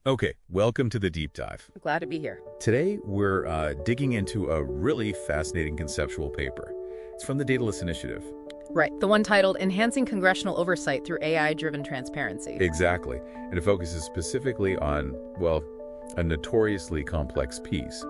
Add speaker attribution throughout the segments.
Speaker 1: Okay, welcome to the deep dive.
Speaker 2: Glad to be here.
Speaker 1: Today, we're digging into a really fascinating conceptual paper. It's from the Daedalus Initiative.
Speaker 2: Right, the one titled Enhancing Congressional Oversight Through AI-Driven Transparency.
Speaker 1: Exactly. And it focuses specifically on, well, a notoriously complex piece,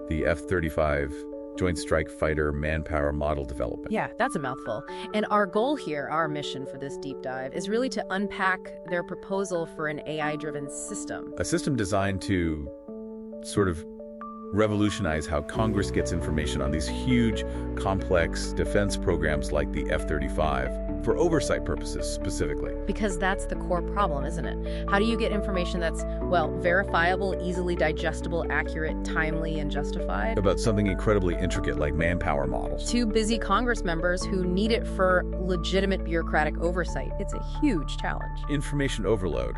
Speaker 1: the F-35 Joint Strike Fighter manpower model development.
Speaker 2: Yeah, that's a mouthful. And our goal here, our mission for this deep dive, is really to unpack their proposal for an AI-driven system.
Speaker 1: A system designed to sort of revolutionize how Congress gets information on these huge, complex defense programs like the F-35 for oversight purposes specifically.
Speaker 2: Because that's the core problem, isn't it? How do you get information that's, well, verifiable, easily digestible, accurate, timely, and justified?
Speaker 1: About something incredibly intricate like manpower models.
Speaker 2: To busy Congress members who need it for legitimate bureaucratic oversight. It's a huge challenge.
Speaker 1: Information overload,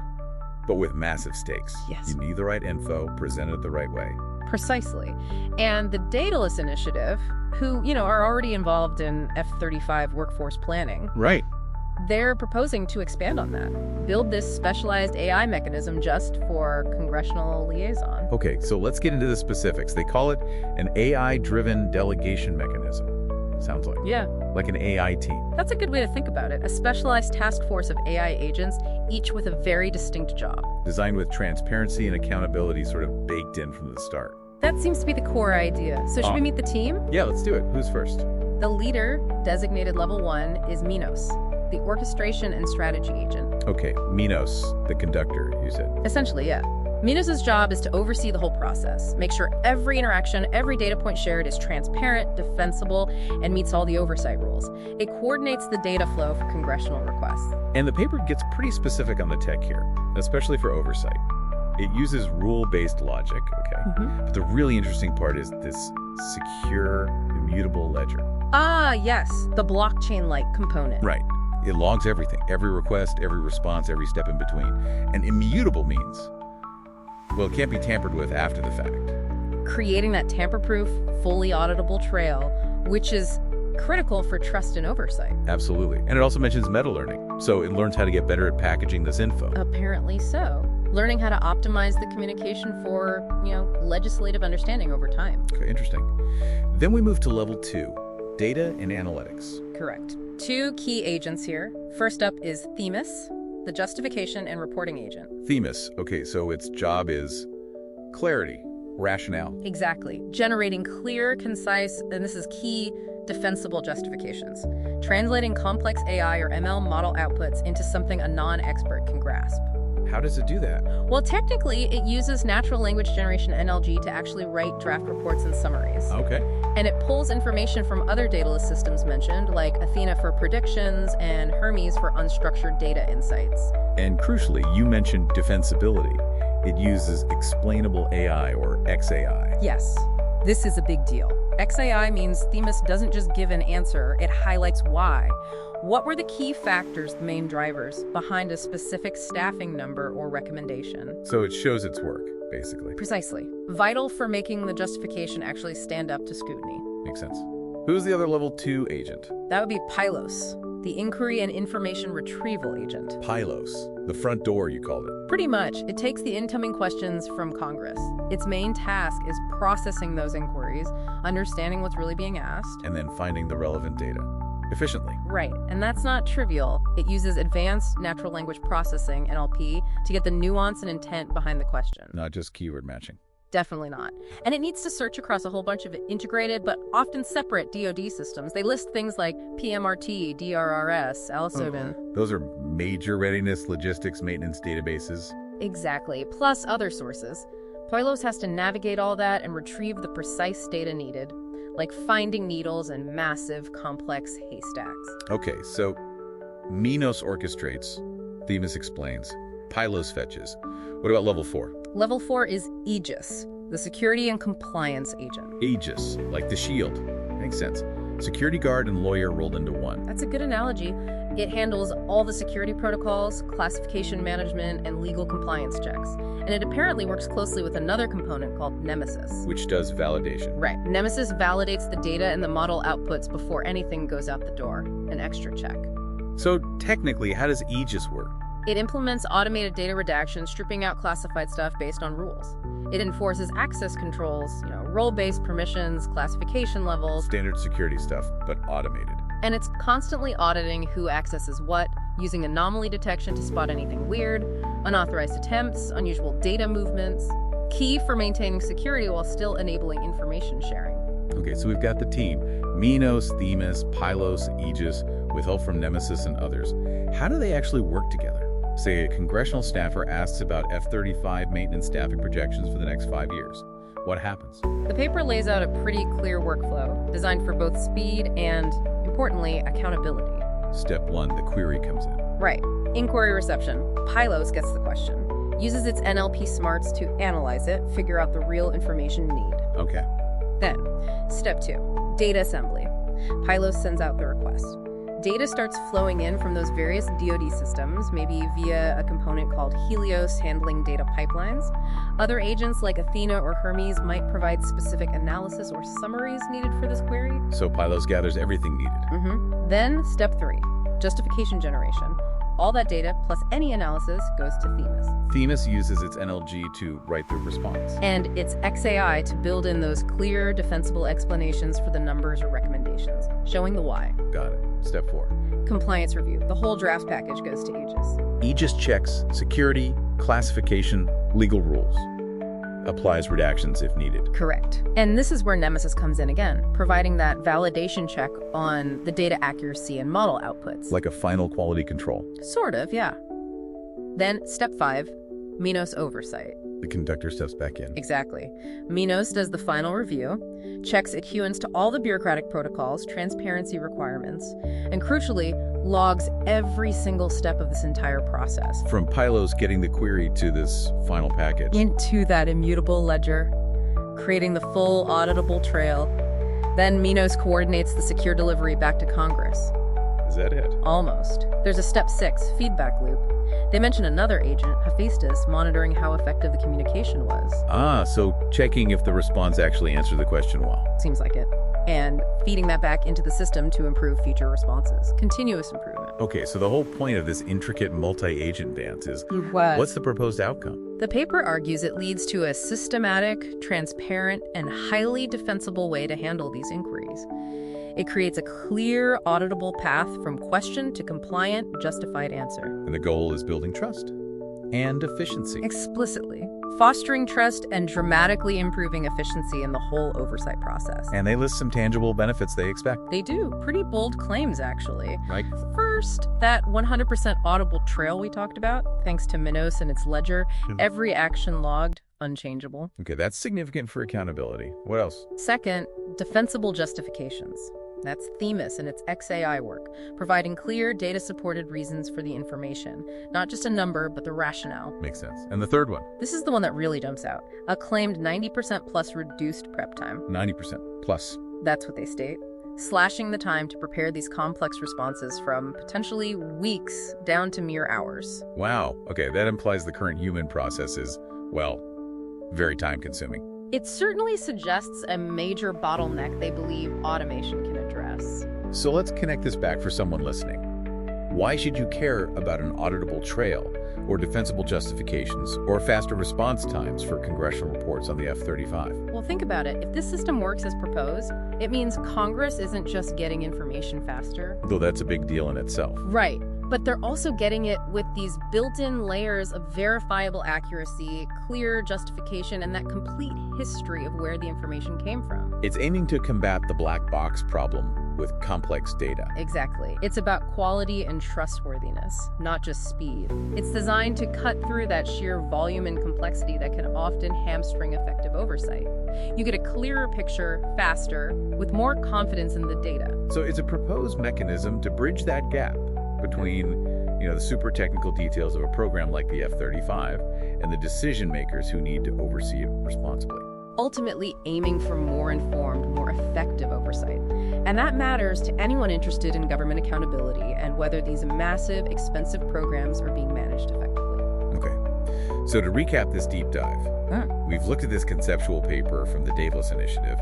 Speaker 1: but with massive stakes.
Speaker 2: Yes.
Speaker 1: You need the right info presented the right way.
Speaker 2: Precisely. And the Daedalus Initiative, who, are already involved in F-35 workforce planning.
Speaker 1: Right.
Speaker 2: They're proposing to expand on that. Build this specialized AI mechanism just for Congressional liaison.
Speaker 1: Okay, so let's get into the specifics. They call it an AI-driven delegation mechanism. Sounds like.
Speaker 2: Yeah.
Speaker 1: Like an AI team.
Speaker 2: That's a good way to think about it. A specialized task force of AI agents, each with a very distinct job.
Speaker 1: Designed with transparency and accountability sort of baked in from the start.
Speaker 2: That seems to be the core idea. So should we meet the team?
Speaker 1: Yeah, let's do it. Who's first?
Speaker 2: The leader, designated level 1, is Minos, the orchestration and strategy agent.
Speaker 1: Okay, Minos, the conductor, you said.
Speaker 2: Essentially, yeah. Minos' job is to oversee the whole process, make sure every interaction, every data point shared is transparent, defensible, and meets all the oversight rules. It coordinates the data flow for congressional requests.
Speaker 1: And the paper gets pretty specific on the tech here, especially for oversight. It uses rule-based logic, okay? But the really interesting part is this secure, immutable ledger.
Speaker 2: Ah, yes, the blockchain-like component.
Speaker 1: Right. It logs everything, every request, every response, every step in between. And immutable means, well, it can't be tampered with after the fact.
Speaker 2: Creating that tamper-proof, fully auditable trail, which is critical for trust and oversight.
Speaker 1: Absolutely. And it also mentions meta-learning. So it learns how to get better at packaging this info.
Speaker 2: Apparently so. Learning how to optimize the communication for, legislative understanding over time.
Speaker 1: Okay, interesting. Then we move to level 2, data and analytics.
Speaker 2: Correct. 2 key agents here. First up is Themis, the justification and reporting agent.
Speaker 1: Themis. Okay, so its job is clarity, rationale.
Speaker 2: Exactly. Generating clear, concise, and this is key, defensible justifications. Translating complex AI or ML model outputs into something a non-expert can grasp.
Speaker 1: How does it do that?
Speaker 2: Well, technically, it uses natural language generation NLG to actually write draft reports and summaries.
Speaker 1: Okay.
Speaker 2: And it pulls information from other Daedalus systems mentioned, like Athena for predictions and Hermes for unstructured data insights.
Speaker 1: And crucially, you mentioned defensibility. It uses explainable AI or XAI.
Speaker 2: Yes, this is a big deal. XAI means Themis doesn't just give an answer, it highlights why. What were the key factors, the main drivers, behind a specific staffing number or recommendation?
Speaker 1: So it shows its work, basically.
Speaker 2: Precisely. Vital for making the justification actually stand up to scrutiny.
Speaker 1: Makes sense. Who's the other level 2 agent?
Speaker 2: That would be Pylos, the inquiry and information retrieval agent.
Speaker 1: Pylos, the front door, you called it.
Speaker 2: Pretty much. It takes the incoming questions from Congress. Its main task is processing those inquiries, understanding what's really being asked.
Speaker 1: And then finding the relevant data. Efficiently.
Speaker 2: Right, and that's not trivial. It uses advanced natural language processing, NLP, to get the nuance and intent behind the question.
Speaker 1: Not just keyword matching.
Speaker 2: Definitely not. And it needs to search across a whole bunch of integrated but often separate DoD systems. They list things like PMRT, DRRS, ALSODIN.
Speaker 1: Those are major readiness logistics maintenance databases.
Speaker 2: Exactly, plus other sources. Pylos has to navigate all that and retrieve the precise data needed, like finding needles in massive, complex haystacks.
Speaker 1: Okay, so Minos orchestrates, Themis explains, Pylos fetches. What about level 4?
Speaker 2: Level 4 is Aegis, the security and compliance agent.
Speaker 1: Aegis, like the shield. Makes sense. Security guard and lawyer rolled into one.
Speaker 2: That's a good analogy. It handles all the security protocols, classification management, and legal compliance checks. And it apparently works closely with another component called Nemesis.
Speaker 1: Which does validation.
Speaker 2: Right. Nemesis validates the data and the model outputs before anything goes out the door. An extra check.
Speaker 1: So technically, how does Aegis work?
Speaker 2: It implements automated data redaction, stripping out classified stuff based on rules. It enforces access controls, role-based permissions, classification levels.
Speaker 1: Standard security stuff, but automated.
Speaker 2: And it's constantly auditing who accesses what, using anomaly detection to spot anything weird, unauthorized attempts, unusual data movements. Key for maintaining security while still enabling information sharing.
Speaker 1: Okay, so we've got the team. Minos, Themis, Pylos, Aegis, with help from Nemesis and others. How do they actually work together? Say a congressional staffer asks about F-35 maintenance staffing projections for the next 5 years. What happens?
Speaker 2: The paper lays out a pretty clear workflow, designed for both speed and, importantly, accountability.
Speaker 1: Step 1, the query comes in.
Speaker 2: Right. Inquiry reception. Pylos gets the question, uses its NLP smarts to analyze it, figure out the real information need.
Speaker 1: Okay.
Speaker 2: Then, step 2, data assembly. Pylos sends out the request. Data starts flowing in from those various DoD systems, maybe via a component called Helios handling data pipelines. Other agents like Athena or Hermes might provide specific analysis or summaries needed for this query.
Speaker 1: So Pylos gathers everything needed.
Speaker 2: Then, step 3, justification generation. All that data, plus any analysis, goes to Themis.
Speaker 1: Themis uses its NLG to write the response.
Speaker 2: And its XAI to build in those clear, defensible explanations for the numbers or recommendations, showing the why.
Speaker 1: Got it. Step 4.
Speaker 2: Compliance review. The whole draft package goes to Aegis.
Speaker 1: Aegis checks security, classification, legal rules. Applies redactions if needed.
Speaker 2: Correct. And this is where Nemesis comes in again, providing that validation check on the data accuracy and model outputs.
Speaker 1: Like a final quality control.
Speaker 2: Sort of, yeah. Then, step 5, Minos Oversight.
Speaker 1: The conductor steps back in.
Speaker 2: Exactly. Minos does the final review, checks adherence to all the bureaucratic protocols, transparency requirements, and crucially, logs every single step of this entire process.
Speaker 1: From Pylos getting the query to this final package.
Speaker 2: Into that immutable ledger, creating the full auditable trail. Then Minos coordinates the secure delivery back to Congress.
Speaker 1: Is that it?
Speaker 2: Almost. There's a step 6, feedback loop. They mention another agent, Hephaestus, monitoring how effective the communication was.
Speaker 1: So checking if the response actually answered the question well.
Speaker 2: Seems like it. And feeding that back into the system to improve future responses. Continuous improvement.
Speaker 1: Okay, so the whole point of this intricate multi-agent dance is,
Speaker 2: What?
Speaker 1: what's the proposed outcome?
Speaker 2: The paper argues it leads to a systematic, transparent, and highly defensible way to handle these inquiries. It creates a clear, auditable path from question to compliant, justified answer.
Speaker 1: And the goal is building trust and efficiency.
Speaker 2: Explicitly. Fostering trust and dramatically improving efficiency in the whole oversight process.
Speaker 1: And they list some tangible benefits they expect.
Speaker 2: They do. Pretty bold claims, actually.
Speaker 1: Like?
Speaker 2: First, that 100% audible trail we talked about, thanks to Minos and its ledger, every action logged, unchangeable.
Speaker 1: Okay, that's significant for accountability. What else?
Speaker 2: Second, defensible justifications. That's Themis and its XAI work, providing clear, data-supported reasons for the information. Not just a number, but the rationale.
Speaker 1: Makes sense. And the third one?
Speaker 2: This is the one that really jumps out. A claimed 90% plus reduced prep time.
Speaker 1: 90% plus.
Speaker 2: That's what they state. Slashing the time to prepare these complex responses from potentially weeks down to mere hours.
Speaker 1: Wow. Okay, that implies the current human process is, well, very time-consuming.
Speaker 2: It certainly suggests a major bottleneck they believe automation can address.
Speaker 1: So let's connect this back for someone listening. Why should you care about an auditable trail, or defensible justifications, or faster response times for congressional reports on the F-35?
Speaker 2: Well, think about it. If this system works as proposed, it means Congress isn't just getting information faster.
Speaker 1: Though that's a big deal in itself.
Speaker 2: Right. But they're also getting it with these built-in layers of verifiable accuracy, clear justification, and that complete history of where the information came from.
Speaker 1: It's aiming to combat the black box problem with complex data.
Speaker 2: Exactly. It's about quality and trustworthiness, not just speed. It's designed to cut through that sheer volume and complexity that can often hamstring effective oversight. You get a clearer picture, faster, with more confidence in the data.
Speaker 1: So it's a proposed mechanism to bridge that gap between, the super technical details of a program like the F-35 and the decision makers who need to oversee it responsibly.
Speaker 2: Ultimately aiming for more informed, more effective oversight. And that matters to anyone interested in government accountability and whether these massive, expensive programs are being managed effectively.
Speaker 1: Okay, so to recap this deep dive, we've looked at this conceptual paper from the Daedalus Initiative.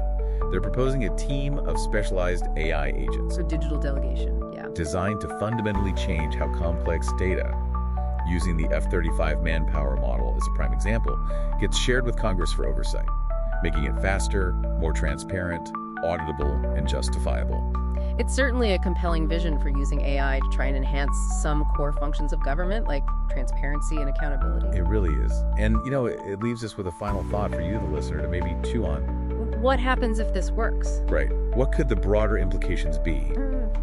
Speaker 1: They're proposing a team of specialized AI agents.
Speaker 2: So digital delegation, yeah.
Speaker 1: Designed to fundamentally change how complex data, using the F-35 manpower model as a prime example, gets shared with Congress for oversight, making it faster, more transparent, auditable, and justifiable.
Speaker 2: It's certainly a compelling vision for using AI to try and enhance some core functions of government, like transparency and accountability.
Speaker 1: It really is. And, it leaves us with a final thought for you, the listener, to maybe chew on.
Speaker 2: What happens if this works?
Speaker 1: Right. What could the broader implications be?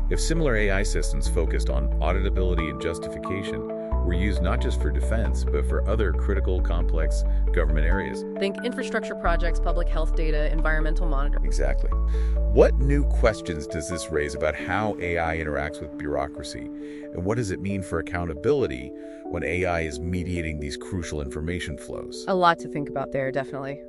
Speaker 1: If similar AI systems focused on auditability and justification were used not just for defense, but for other critical, complex government areas.
Speaker 2: Think infrastructure projects, public health data, environmental monitoring.
Speaker 1: Exactly. What new questions does this raise about how AI interacts with bureaucracy? And what does it mean for accountability when AI is mediating these crucial information flows?
Speaker 2: A lot to think about there, definitely.